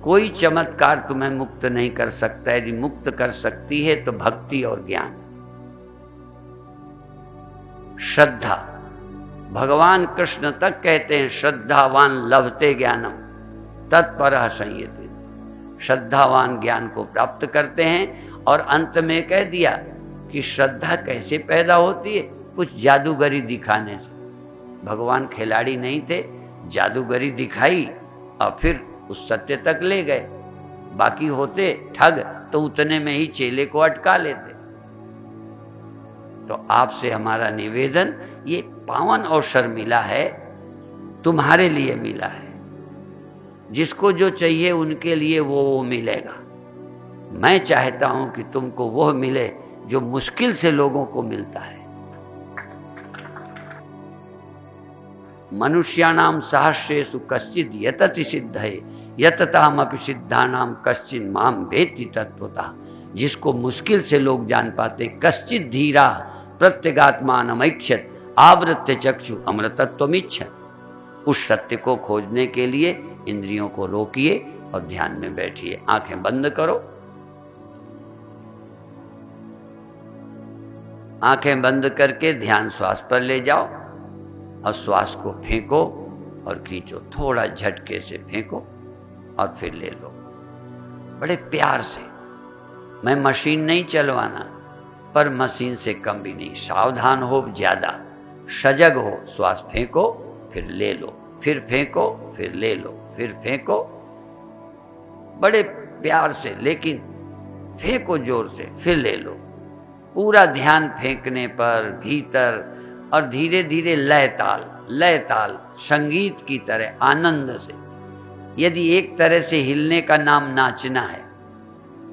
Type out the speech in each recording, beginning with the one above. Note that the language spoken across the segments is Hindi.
कोई चमत्कार तुम्हें मुक्त नहीं कर सकता। यदि मुक्त कर सकती है तो भक्ति और ज्ञान, श्रद्धा। भगवान कृष्ण तक कहते हैं श्रद्धावान लभते ज्ञानम तत्परः संयते। श्रद्धावान ज्ञान को प्राप्त करते हैं। और अंत में कह दिया कि श्रद्धा कैसे पैदा होती है, कुछ जादूगरी दिखाने से। भगवान खिलाड़ी नहीं थे, जादूगरी दिखाई और फिर उस सत्य तक ले गए। बाकी होते ठग तो उतने में ही चेले को अटका लेते। तो आपसे हमारा निवेदन, ये पावन अवसर मिला है, तुम्हारे लिए मिला है। जिसको जो चाहिए उनके लिए वो मिलेगा। मैं चाहता हूं कि तुमको वह मिले जो मुश्किल से लोगों को मिलता है। मनुष्याणाम सहस्रेषु कश्चित् यतति सिद्धये यततामपि सिद्धानाम कश्चिन् माम वेत्ति तत्वतः। जिसको मुश्किल से लोग जान पाते, कश्चित् धीरा प्रत्यगात्मानमैक्षत आवृत्य चक्षु अमृतत्वमिच्छत। उस सत्य को खोजने के लिए इंद्रियों को रोकिए और ध्यान में बैठिए। आंखें बंद करो। आंखें बंद करके ध्यान श्वास पर ले जाओ और श्वास को फेंको और खींचो। थोड़ा झटके से फेंको और फिर ले लो, बड़े प्यार से। मैं मशीन नहीं चलवाना, पर मशीन से कम भी नहीं। सावधान हो, ज्यादा सजग हो। श्वास फेंको, फिर ले लो, फिर फेंको, फिर ले लो, फिर फेंको, बड़े प्यार से, लेकिन फेंको जोर से, फिर ले लो। पूरा ध्यान फेंकने पर भीतर, और धीरे धीरे लय ताल संगीत की तरह आनंद से। यदि एक तरह से हिलने का नाम नाचना है,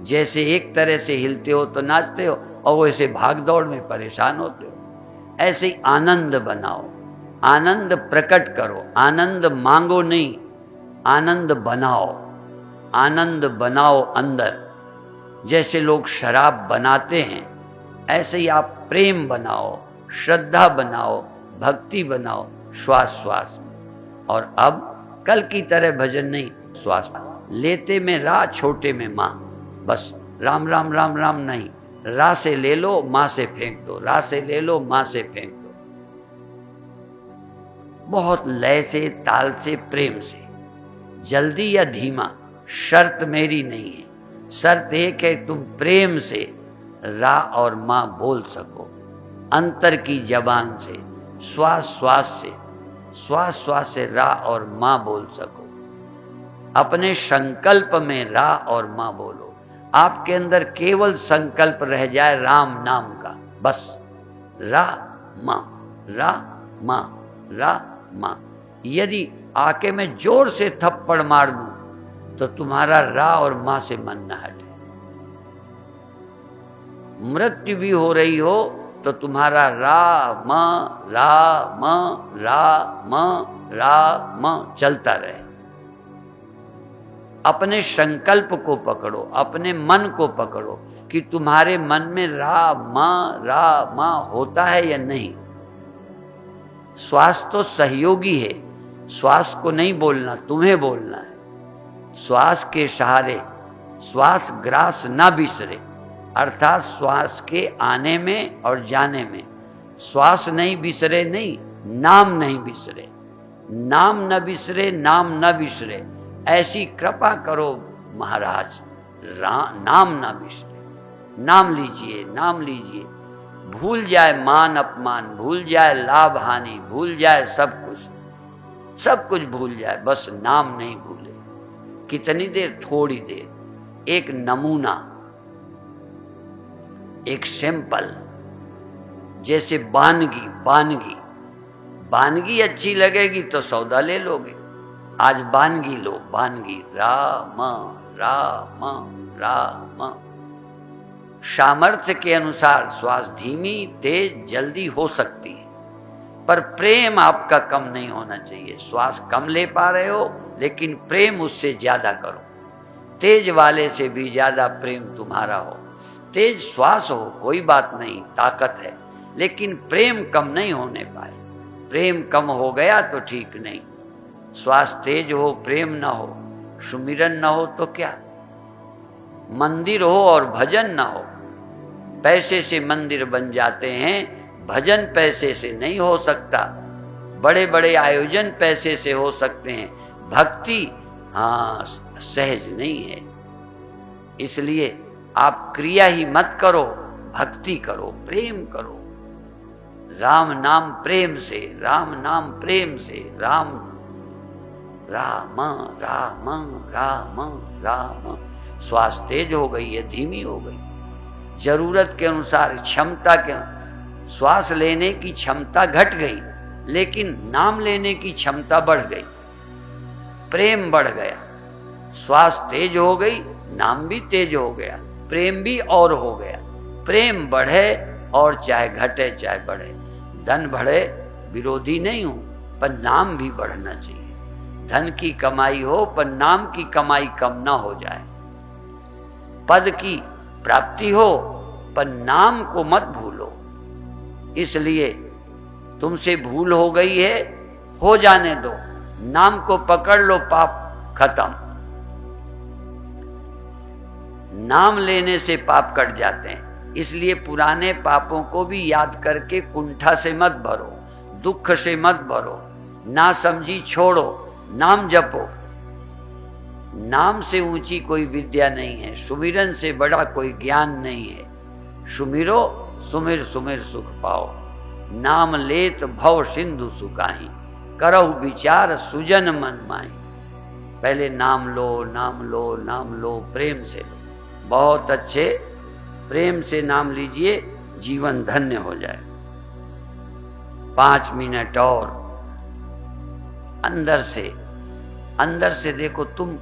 जैसे एक तरह से हिलते हो तो नाचते हो और वैसे भाग दौड़ में परेशान होते हो, ऐसे ही आनंद बनाओ, आनंद प्रकट करो। आनंद मांगो नहीं, आनंद बनाओ। आनंद बनाओ अंदर। जैसे लोग शराब बनाते हैं, ऐसे ही आप प्रेम बनाओ, श्रद्धा बनाओ, भक्ति बनाओ श्वास श्वास में। और अब कल की तरह भजन नहीं, श्वास लेते में रा, छोटे में माँ। बस राम राम राम राम नहीं, रा से ले लो, माँ से फेंक दो, रा से ले लो, माँ से फेंक दो। बहुत लय से, ताल से, प्रेम से। जल्दी या धीमा शर्त मेरी नहीं है। शर्त एक है, तुम प्रेम से रा और माँ बोल सको, अंतर की जबान से, श्वास श्वास से रा और माँ बोल सको। अपने संकल्प में रा और माँ बोलो। आपके अंदर केवल संकल्प रह जाए राम नाम का, बस रा माँ, रा माँ, रा माँ। यदि आके मैं जोर से थप्पड़ मार दूं तो तुम्हारा रा और माँ से मन न हटे। मृत्यु भी हो रही हो तो तुम्हारा राम राम राम राम चलता रहे। अपने संकल्प को पकड़ो, अपने मन को पकड़ो कि तुम्हारे मन में राम राम होता है या नहीं। श्वास तो सहयोगी है, श्वास को नहीं बोलना, तुम्हें बोलना है। श्वास के सहारे श्वास ग्रास ना बिसरे, अर्थात श्वास के आने में और जाने में श्वास नहीं बिसरे, नहीं नाम नहीं बिसरे। नाम न बिसरे, नाम न बिसरे, ऐसी कृपा करो महाराज। नाम न बिसरे, नाम लीजिए, नाम लीजिए। भूल जाए मान अपमान, भूल जाए लाभ हानि, भूल जाए सब कुछ भूल जाए, बस नाम नहीं भूले। कितनी देर? थोड़ी देर। एक नमूना, एक सैंपल, जैसे बानगी अच्छी लगेगी तो सौदा ले लोगे। आज बानगी लो, बानगी राम राम राम। सामर्थ्य के अनुसार श्वास धीमी तेज जल्दी हो सकती है, पर प्रेम आपका कम नहीं होना चाहिए। श्वास कम ले पा रहे हो, लेकिन प्रेम उससे ज्यादा करो। तेज वाले से भी ज्यादा प्रेम तुम्हारा हो। तेज श्वास हो, कोई बात नहीं, ताकत है, लेकिन प्रेम कम नहीं होने पाए। प्रेम कम हो गया तो ठीक नहीं। श्वास तेज हो, प्रेम ना हो, सुमिरन न हो तो क्या, मंदिर हो और भजन न हो। पैसे से मंदिर बन जाते हैं, भजन पैसे से नहीं हो सकता। बड़े बड़े आयोजन पैसे से हो सकते हैं, भक्ति हाँ सहज नहीं है। इसलिए आप क्रिया ही मत करो, भक्ति करो, प्रेम करो। राम नाम प्रेम से, राम नाम प्रेम से, राम राम राम राम राम। श्वास तेज हो गई है, धीमी हो गई, जरूरत के अनुसार, क्षमता के, श्वास लेने की क्षमता घट गई, लेकिन नाम लेने की क्षमता बढ़ गई, प्रेम बढ़ गया। श्वास तेज हो गई, नाम भी तेज हो गया, प्रेम भी और हो गया। प्रेम बढ़े और चाहे घटे चाहे बढ़े, धन बढ़े विरोधी नहीं हूं, पर नाम भी बढ़ना चाहिए। धन की कमाई हो पर नाम की कमाई कम ना हो जाए। पद की प्राप्ति हो पर नाम को मत भूलो। इसलिए तुमसे भूल हो गई है, हो जाने दो, नाम को पकड़ लो, पाप खत्म। नाम लेने से पाप कट जाते हैं। इसलिए पुराने पापों को भी याद करके कुंठा से मत भरो, दुख से मत भरो, ना समझी छोड़ो, नाम जपो। नाम से ऊंची कोई विद्या नहीं है, सुमिरन से बड़ा कोई ज्ञान नहीं है। सुमिरो सुमिर सुमिर सुख पाओ, नाम लेत भव सिंधु सुकाही, करहु विचार सुजन मन माही। पहले नाम लो, नाम लो, नाम लो, प्रेम से लो। बहुत अच्छे, प्रेम से नाम लीजिए, जीवन धन्य हो जाए। 5 मिनट और अंदर से देखो, तुम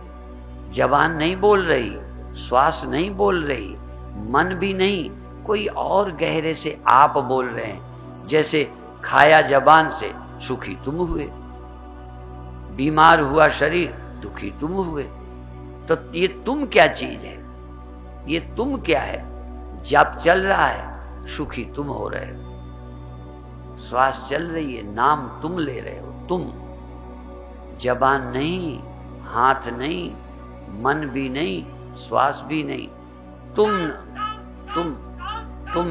जबान नहीं बोल रही, श्वास नहीं बोल रही, मन भी नहीं, कोई और गहरे से आप बोल रहे हैं। जैसे खाया जबान से, सुखी तुम हुए, बीमार हुआ शरीर, दुखी तुम हुए। तो ये तुम क्या चीज है, ये तुम क्या है? जब चल रहा है, सुखी तुम हो रहे हो, श्वास चल रही है, नाम तुम ले रहे हो। तुम, जबान नहीं, हाथ नहीं, मन भी नहीं, श्वास भी नहीं, तुम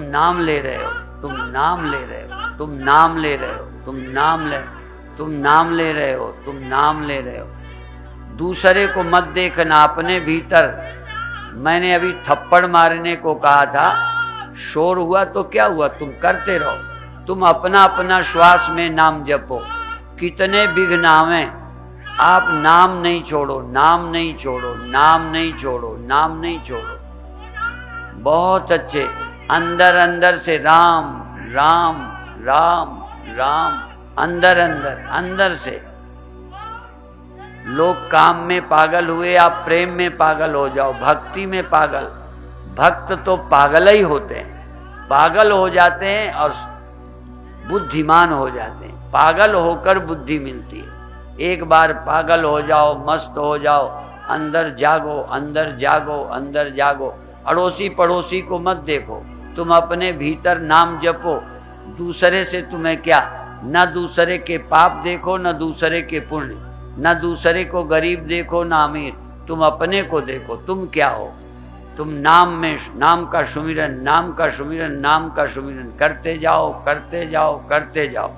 नाम ले रहे हो, तुम नाम ले रहे हो, तुम नाम ले रहे हो, तुम नाम ले रहे हो, तुम नाम ले रहे हो। दूसरे को मत देखना, अपने भीतर। मैंने अभी थप्पड़ मारने को कहा था, शोर हुआ तो क्या हुआ, तुम करते रहो। तुम अपना अपना श्वास में नाम जपो। कितने विघ्न आवे, आप नाम नहीं छोड़ो, नाम नहीं छोड़ो, नाम नहीं छोड़ो, नाम नहीं छोड़ो। बहुत अच्छे, अंदर से राम राम राम राम, अंदर से। लोग काम में पागल हुए, आप प्रेम में पागल हो जाओ, भक्ति में पागल। भक्त तो पागल ही होते हैं, पागल हो जाते हैं और बुद्धिमान हो जाते हैं। पागल होकर बुद्धि मिलती है। एक बार पागल हो जाओ, मस्त हो जाओ, अंदर जागो, अंदर जागो, अंदर जागो। अड़ोसी पड़ोसी को मत देखो, तुम अपने भीतर नाम जपो। दूसरे से तुम्हें क्या, न दूसरे के पाप देखो, न दूसरे के पुण्य, न दूसरे को गरीब देखो, न अमीर, तुम अपने को देखो। तुम क्या हो? तुम नाम में, नाम का सुमिरन, नाम का सुमिरन, नाम का सुमिरन करते जाओ, करते जाओ, करते जाओ।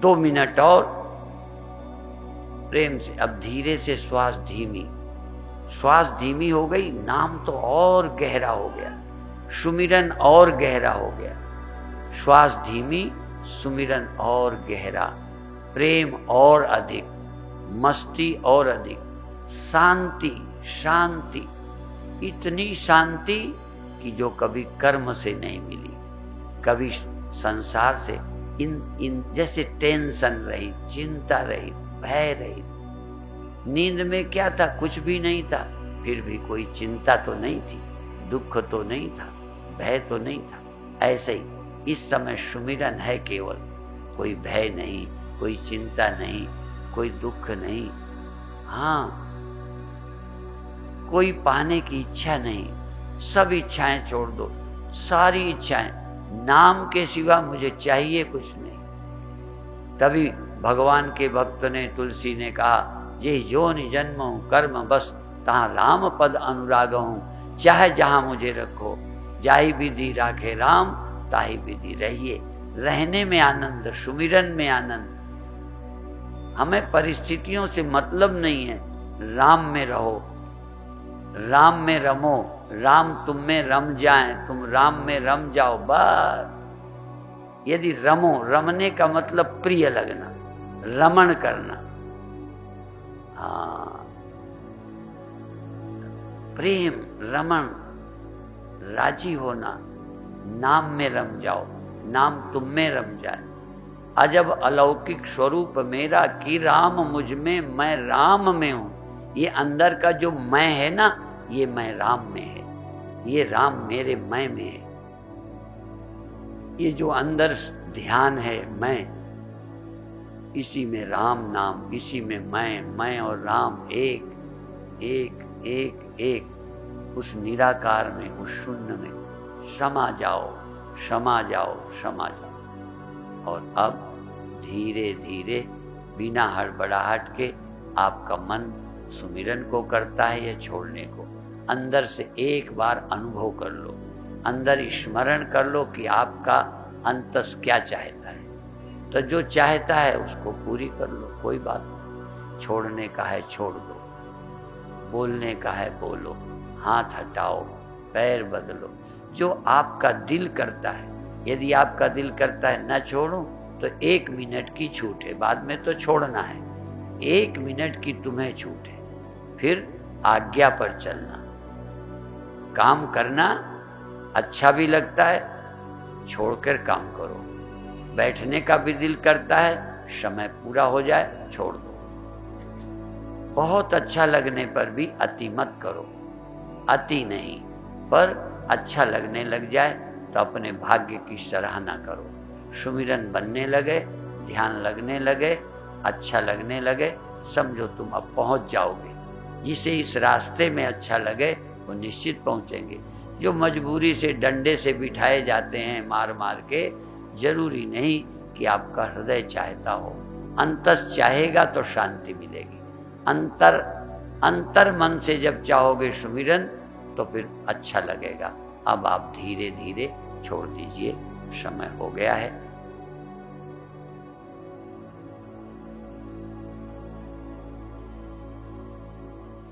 2 मिनट और प्रेम से। अब धीरे से श्वास धीमी, श्वास धीमी हो गई, नाम तो और गहरा हो गया, सुमिरन और गहरा हो गया। श्वास धीमी, सुमिरन और गहरा, प्रेम और अधिक, मस्ती और अधिक, शांति, शांति, इतनी शांति कि जो कभी कर्म से नहीं मिली, कभी संसार से। इन जैसे टेंशन रही, चिंता रही, भय रही। नींद में क्या था, कुछ भी नहीं था, फिर भी कोई चिंता तो नहीं थी, दुख तो नहीं था, भय तो नहीं था। ऐसे ही इस समय सुमिरन है केवल, कोई भय नहीं, कोई चिंता नहीं, कोई दुख नहीं, हाँ कोई पाने की इच्छा नहीं। सब इच्छाएं छोड़ दो, सारी इच्छाएं, नाम के सिवा मुझे चाहिए कुछ नहीं। तभी भगवान के भक्त ने, तुलसी ने कहा, जे योनि जन्मों कर्म बस, तहाँ राम पद अनुराग हूँ। चाहे जहाँ मुझे रखो, जाहि विधि राखे राम, ताहि विधि रहिए। रहने में आनंद, सुमिरन में आनंद। हमें परिस्थितियों से मतलब नहीं है, राम में रहो, राम में रमो, राम तुम में रम जाए, तुम राम में रम जाओ बस। यदि रमो, रमने का मतलब प्रिय लगना, रमण करना। हाँ, प्रेम, रमण, राजी होना, नाम में रम जाओ, नाम तुम में रम जाए। अजब अलौकिक स्वरूप मेरा कि राम मुझ में, मैं राम में हूं। ये अंदर का जो मैं है ना, ये मैं राम में है, ये राम मेरे मैं में है। ये जो अंदर ध्यान है मैं, इसी में राम नाम, इसी में मैं और राम एक एक एक एक। उस निराकार में, उस शून्य में समा जाओ, समा जाओ, समा जाओ। और अब धीरे धीरे बिना हड़बड़ाहट के आपका मन सुमिरन को करता है या छोड़ने को। अंदर से एक बार अनुभव कर लो, अंदर स्मरण कर लो कि आपका अंतस क्या चाहता है। तो जो चाहता है उसको पूरी कर लो, कोई बात नहीं। छोड़ने का है छोड़ दो, बोलने का है बोलो, हाथ हटाओ, पैर बदलो, जो आपका दिल करता है। यदि आपका दिल करता है न छोड़ो, तो 1 मिनट की छूट है, बाद में तो छोड़ना है। 1 मिनट की तुम्हें छूट है, फिर आज्ञा पर चलना। काम करना अच्छा भी लगता है, छोड़कर काम करो। बैठने का भी दिल करता है, समय पूरा हो जाए छोड़ दो। बहुत अच्छा लगने पर भी अति मत करो, अति नहीं, पर अच्छा लगने लग जाए तो अपने भाग्य की सराहना करो। सुमिरन बनने लगे, ध्यान लगने लगे, अच्छा लगने लगे, समझो तुम अब पहुंच जाओगे। जिसे इस रास्ते में अच्छा लगे वो निश्चित पहुंचेंगे। जो मजबूरी से डंडे से बिठाए जाते हैं मार मार के, जरूरी नहीं कि आपका हृदय चाहता हो। अंतस चाहेगा तो शांति मिलेगी। अंतर मन से जब चाहोगे सुमिरन, तो फिर अच्छा लगेगा। अब आप धीरे धीरे छोड़ दीजिए, समय हो गया है।